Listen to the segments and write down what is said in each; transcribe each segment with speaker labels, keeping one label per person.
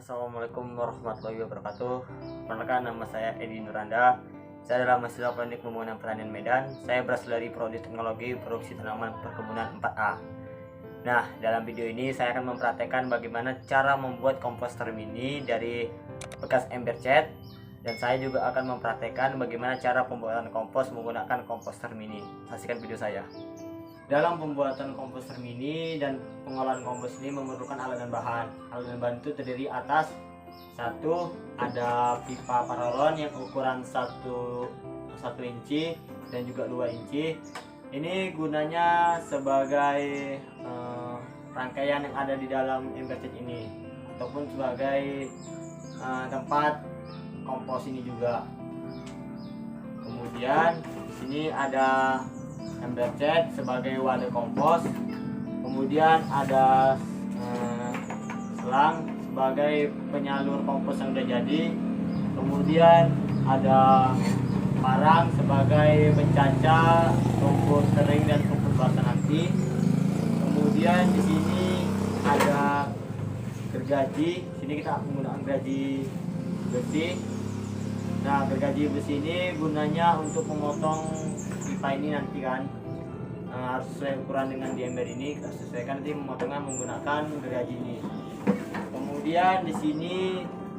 Speaker 1: Assalamualaikum warahmatullahi wabarakatuh. Perkenalkan, nama saya Edi Nuranda. Saya adalah mahasiswa Teknik Pembangunan Pertanian Medan. Saya berasal dari Prodi Teknologi Produksi Tanaman Perkebunan 4A. Nah, dalam video ini saya akan mempraktekkan bagaimana cara membuat komposter mini dari bekas ember cat, dan saya juga akan mempraktekkan bagaimana cara pembuatan kompos menggunakan komposter mini. Saksikan video saya. Dalam pembuatan komposter mini dan pengolahan kompos ini memerlukan alat dan bahan. Alat dan bahan itu terdiri atas satu, ada pipa paralon yang ukuran 1 inci dan juga 2 inci. Ini gunanya sebagai rangkaian yang ada di dalam ember cat ini, ataupun sebagai tempat kompos ini juga. Kemudian di sini ada ember cat sebagai wadah kompos, kemudian ada selang sebagai penyalur kompos yang sudah jadi, kemudian ada parang sebagai pencaca rumput kering dan rumput basah nanti. Kemudian di sini ada gergaji, sini kita menggunakan gergaji besi. Nah, gergaji besi ini gunanya untuk memotong pipa ini nanti kan, harus sesuai ukuran dengan di ember ini, kita sesuaikan nanti memotongnya menggunakan gergaji ini. Kemudian di sini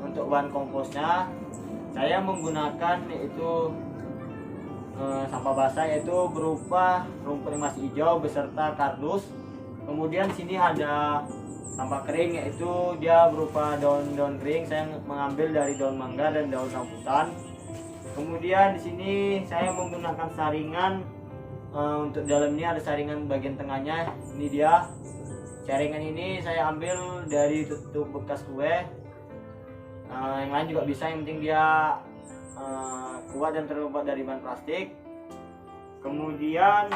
Speaker 1: untuk bahan komposnya saya menggunakan yaitu sampah basah, yaitu berupa rumput yang masih hijau beserta kardus. Kemudian di sini ada sampah kering, yaitu dia berupa daun-daun kering. Saya mengambil dari daun mangga dan daun rambutan. Kemudian di sini saya menggunakan saringan. Untuk dalam ini ada saringan bagian tengahnya. Ini dia. Saringan ini saya ambil dari tutup bekas kue. Yang lain juga bisa, yang penting dia kuat dan terbuat dari bahan plastik. Kemudian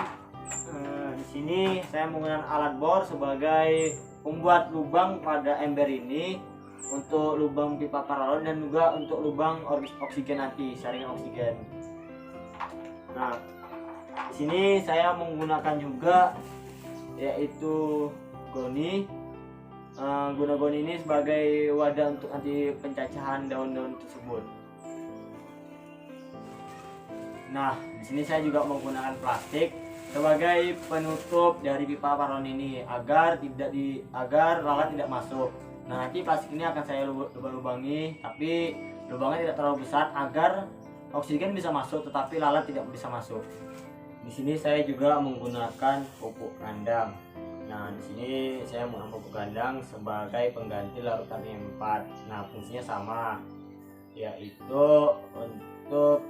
Speaker 1: di sini saya menggunakan alat bor sebagai membuat lubang pada ember ini untuk lubang pipa paralon dan juga untuk lubang oksigen nanti, saringan oksigen. Nah, di sini saya menggunakan juga yaitu goni. Guna goni ini sebagai wadah untuk nanti pencacahan daun-daun tersebut. Nah, di sini saya juga menggunakan plastik sebagai penutup dari pipa paralon ini agar lalat tidak masuk. Nah, nanti plastik ini akan saya lubang-lubangi, tapi lubangnya tidak terlalu besar agar oksigen bisa masuk tetapi lalat tidak bisa masuk. Di sini saya juga menggunakan pupuk kandang. Nah, di sini saya menggunakan pupuk kandang sebagai pengganti larutan E4. Nah, fungsinya sama, yaitu untuk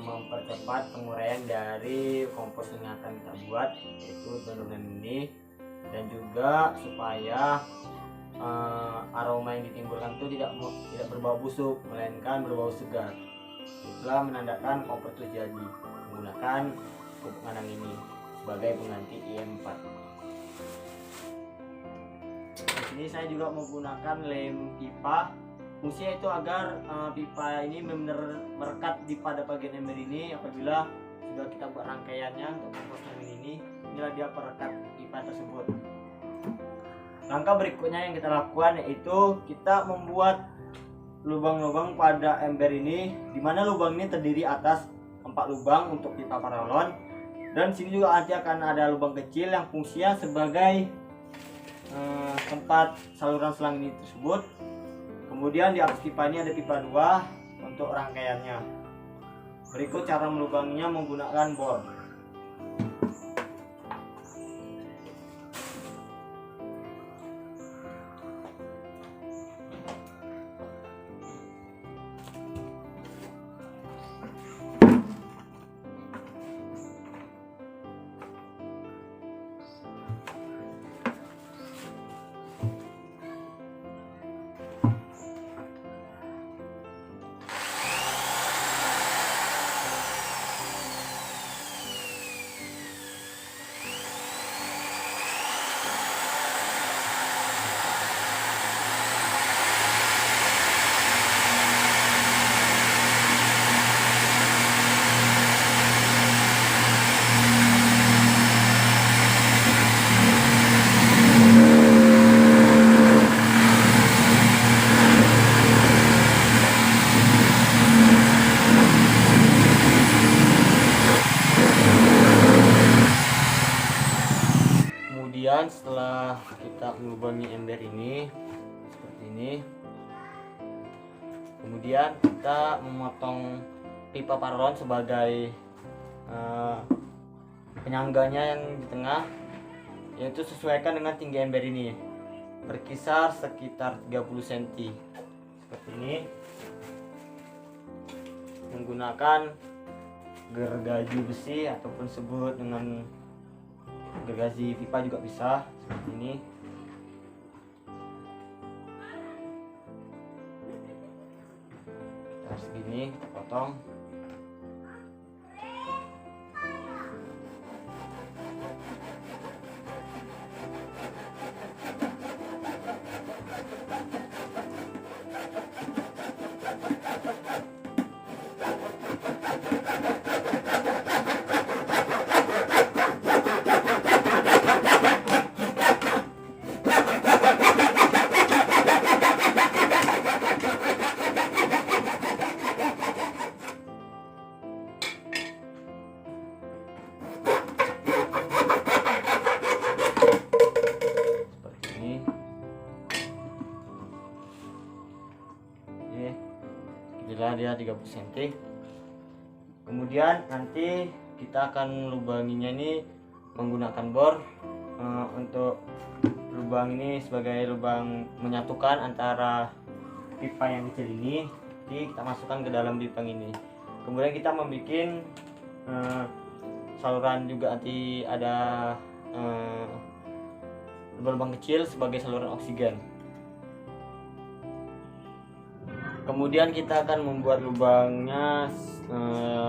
Speaker 1: mempercepat penguraian dari kompos yang akan kita buat, yaitu bangunan ini, dan juga supaya aroma yang ditimbulkan itu tidak berbau busuk, melainkan berbau segar. Itulah menandakan kompos itu jadi, menggunakan pupuk kandang ini sebagai pengganti E4. Di sini saya juga menggunakan lem pipa. Fungsinya itu agar pipa ini benar-benar merekat di pada bagian ember ini. Apabila sudah kita buat rangkaiannya untuk komposter ini, inilah dia perekat pipa tersebut. Langkah berikutnya yang kita lakukan yaitu kita membuat lubang-lubang pada ember ini, dimana lubang ini terdiri atas 4 lubang untuk pipa paralon, dan sini juga nanti akan ada lubang kecil yang fungsinya sebagai tempat saluran selang ini tersebut. Kemudian di atas pipa ini ada pipa 2 untuk rangkaiannya. Berikut cara melubanginya menggunakan bor. Kemudian setelah kita melubangi ember ini seperti ini, kemudian kita memotong pipa paralon sebagai penyangganya yang di tengah, yaitu sesuaikan dengan tinggi ember ini, berkisar sekitar 30 cm seperti ini, menggunakan gergaji besi ataupun sebut dengan gergaji pipa juga bisa seperti ini. Kita segini kita potong. Inilah dia 30 cm. Kemudian nanti kita akan lubanginya ini menggunakan bor. Untuk lubang ini sebagai lubang menyatukan antara pipa yang kecil ini, jadi kita masukkan ke dalam pipa ini. Kemudian kita membuat saluran juga, nanti ada lubang kecil sebagai saluran oksigen. Kemudian kita akan membuat lubangnya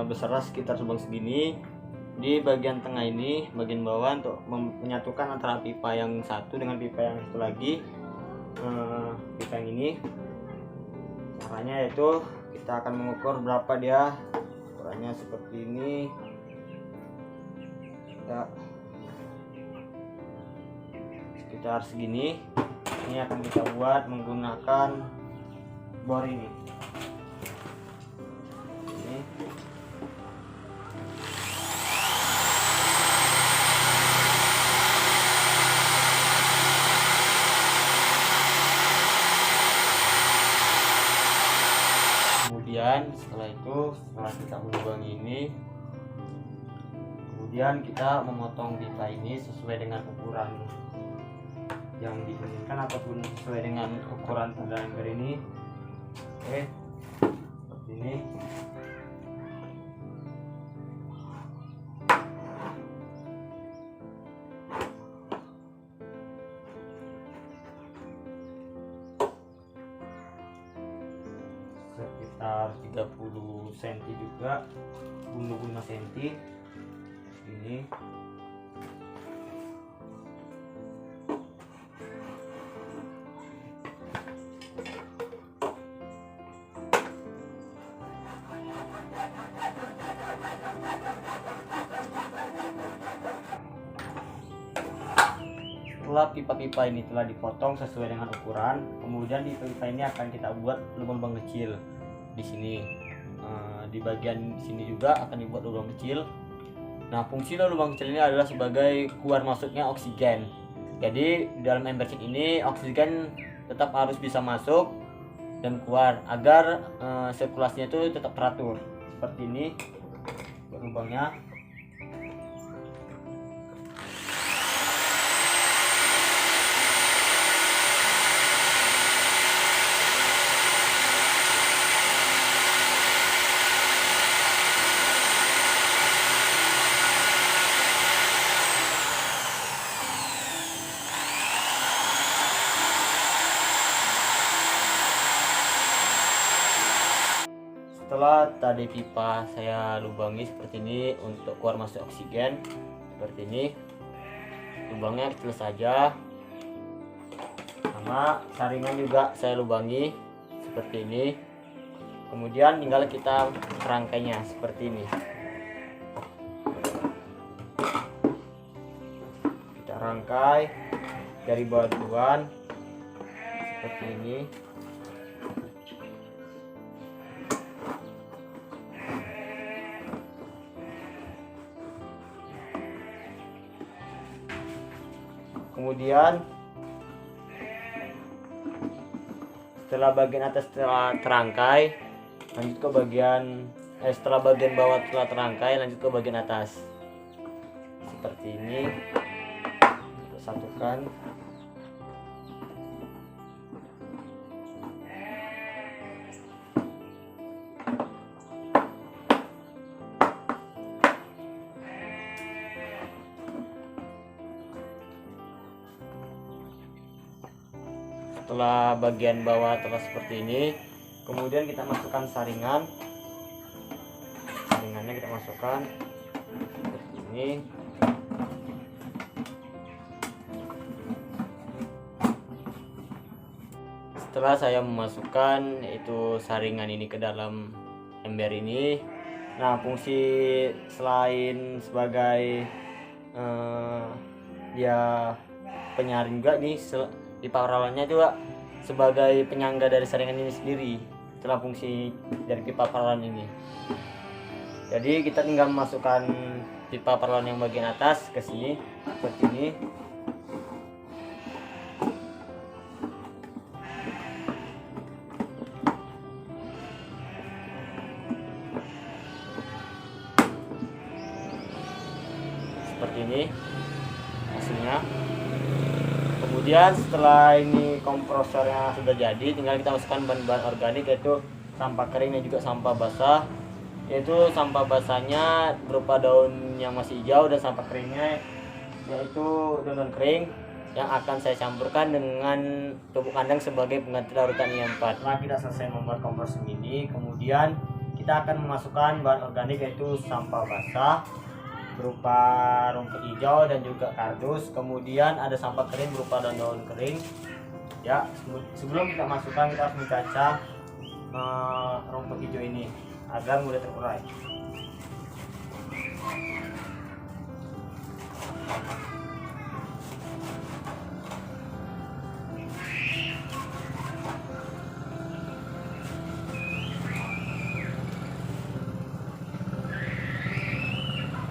Speaker 1: besar sekitar lubang segini di bagian tengah ini, bagian bawah, untuk menyatukan antara pipa yang satu dengan pipa yang satu lagi, pipa yang ini. Caranya yaitu kita akan mengukur berapa dia ukurannya, seperti ini. Kita sekitar segini. Ini akan kita buat menggunakan bor ini. Kemudian setelah kita melubangi ini, kemudian kita memotong pipa ini sesuai dengan ukuran yang diinginkan ataupun sesuai dengan ukuran pada ember ini. Oke, seperti ini. Sekitar 30 cm juga, 25 cm ini. Setelah pipa-pipa ini telah dipotong sesuai dengan ukuran, kemudian di pipa ini akan kita buat lubang kecil di sini. Di bagian sini juga akan dibuat lubang kecil. Nah, fungsi lubang kecil ini adalah sebagai keluar masuknya oksigen. Jadi di dalam ember sheet ini oksigen tetap harus bisa masuk dan keluar agar sirkulasinya itu tetap teratur. Seperti ini lubangnya. Setelah tadi pipa saya lubangi seperti ini untuk keluar masuk oksigen, seperti ini. Lubangnya kecil saja, sama saringan juga saya lubangi seperti ini. Kemudian tinggal kita rangkainya seperti ini. Kita rangkai dari bawah duluan seperti ini. Kemudian setelah bagian atas telah terangkai, lanjut ke bagian setelah bagian bawah telah terangkai, lanjut ke bagian atas seperti ini. Kita satukan. Setelah bagian bawah telah seperti ini, kemudian kita masukkan saringan. Saringannya kita masukkan seperti ini. Setelah saya memasukkan itu saringan ini ke dalam ember ini, nah fungsi selain sebagai dia penyaring juga nih, pipa paralonnya juga sebagai penyangga dari saringan ini sendiri. Itulah fungsi dari pipa paralon ini. Jadi kita tinggal memasukkan pipa paralon yang bagian atas ke sini seperti ini. Seperti ini hasilnya. Kemudian setelah ini kompresornya sudah jadi, tinggal kita masukkan bahan-bahan organik, yaitu sampah kering dan juga sampah basah. Yaitu sampah basahnya berupa daun yang masih hijau, dan sampah keringnya yaitu daun kering yang akan saya campurkan dengan pupuk kandang sebagai pengganti larutan IM4. Setelah kita selesai membuat kompresor ini, kemudian kita akan memasukkan bahan organik, yaitu sampah basah berupa rumput hijau dan juga kardus. Kemudian ada sampah kering berupa daun-daun kering. Ya, sebelum kita masukkan, kita harus mencacah rumput hijau ini agar mudah terurai.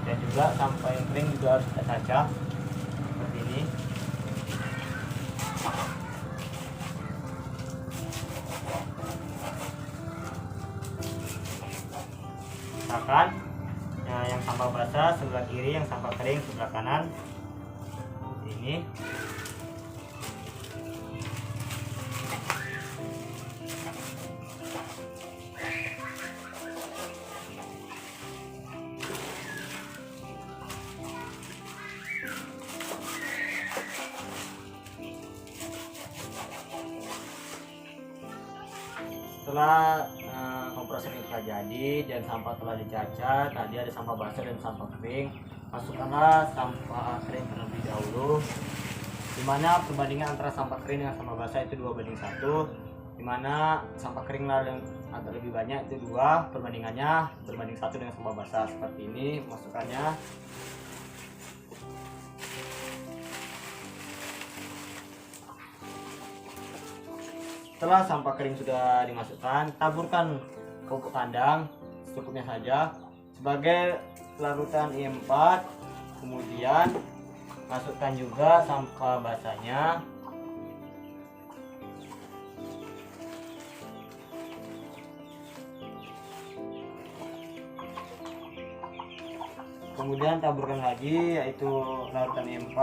Speaker 1: Dan juga sampah yang kering juga harus kita cacah seperti ini. Misalkan yang sampah basah sebelah kiri, yang sampah kering sebelah kanan seperti ini. Setelah kompresor ini telah jadi dan sampah telah dicacah, tadi ada sampah basah dan sampah kering, masukkanlah sampah kering terlebih dahulu, dimana perbandingan antara sampah kering dengan sampah basah itu 2:1, dimana sampah kering yang agak lebih banyak itu 2, perbandingannya berbanding 1 dengan sampah basah. Seperti ini masukkannya. Setelah sampah kering sudah dimasukkan, taburkan ke pupuk kandang secukupnya saja sebagai larutan IM4. Kemudian masukkan juga sampah basahnya. Kemudian taburkan lagi, yaitu larutan IM4.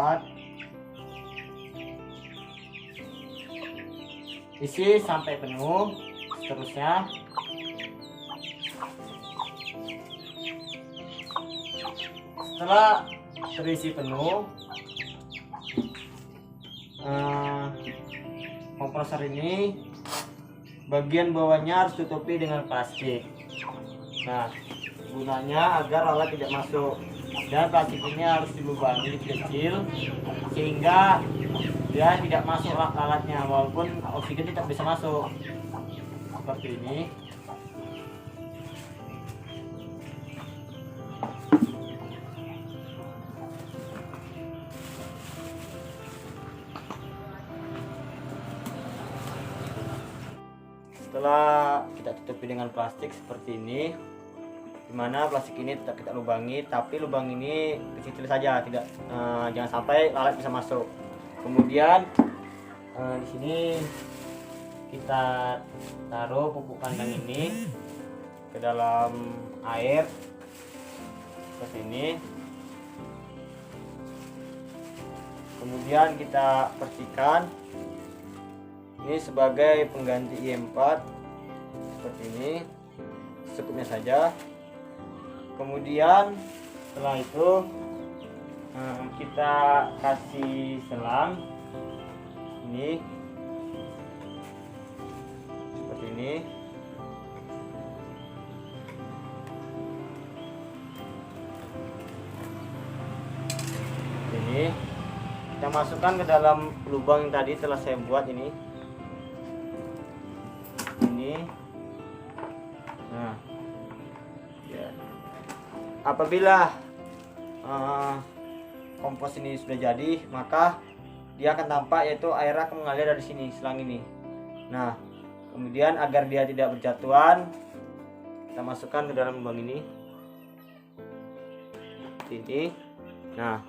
Speaker 1: Isi sampai penuh, seterusnya. Setelah terisi penuh, kompresor ini bagian bawahnya harus tutupi dengan plastik. Nah, gunanya agar alat tidak masuk, dan plastik ini harus dilubangi kecil sehingga dia tidak masuk alatnya, walaupun oksigen tidak bisa masuk seperti ini. Setelah kita tutupi dengan plastik seperti ini, dimana plastik ini tetap kita lubangi, tapi lubang ini kecil saja, tidak jangan sampai lalat bisa masuk. Kemudian di sini kita taruh pupuk kandang ini ke dalam air seperti ini. Kemudian kita bersihkan. Ini sebagai pengganti IM4 seperti ini, secukupnya saja. Kemudian setelah itu kita kasih selang ini seperti ini. Ini kita masukkan ke dalam lubang yang tadi telah saya buat ini. Nah, ya. Apabila kompos ini sudah jadi, maka dia akan tampak, yaitu air akan mengalir dari sini, selang ini. Nah, kemudian agar dia tidak berjatuhan, kita masukkan ke dalam lubang ini. Ini. Nah,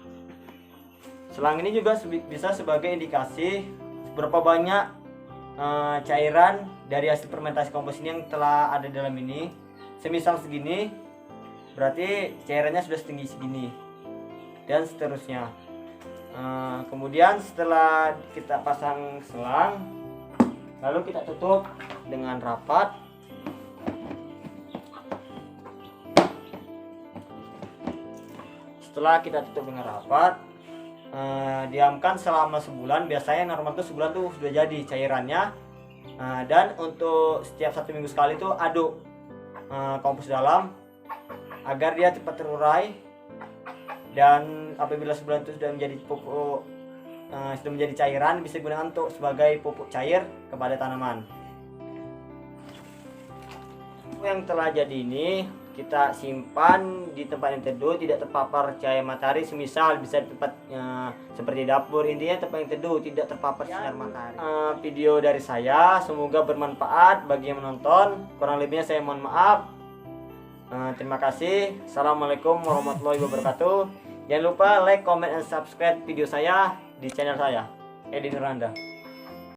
Speaker 1: selang ini juga bisa sebagai indikasi berapa banyak cairan dari hasil fermentasi kompos ini yang telah ada dalam ini. Semisal segini, berarti cairannya sudah setinggi segini, dan seterusnya. Kemudian setelah kita pasang selang, lalu kita tutup dengan rapat. Setelah kita tutup dengan rapat, diamkan selama sebulan. Biasanya normal tuh sebulan tuh sudah jadi cairannya. Dan untuk setiap 1 minggu sekali tuh aduk kompos dalam agar dia cepat terurai. Dan apabila sebulan itu sudah menjadi pupuk, sudah menjadi cairan, bisa digunakan untuk sebagai pupuk cair kepada tanaman. Yang telah jadi ini kita simpan di tempat yang teduh, tidak terpapar cahaya matahari. Semisal bisa di tempat seperti dapur, intinya tempat yang teduh, tidak terpapar sinar matahari. Video dari saya semoga bermanfaat bagi yang menonton. Kurang lebihnya saya mohon maaf. Terima kasih. Assalamualaikum warahmatullahi wabarakatuh. Jangan lupa like, comment, and subscribe video saya di channel saya, Edi Nuranda.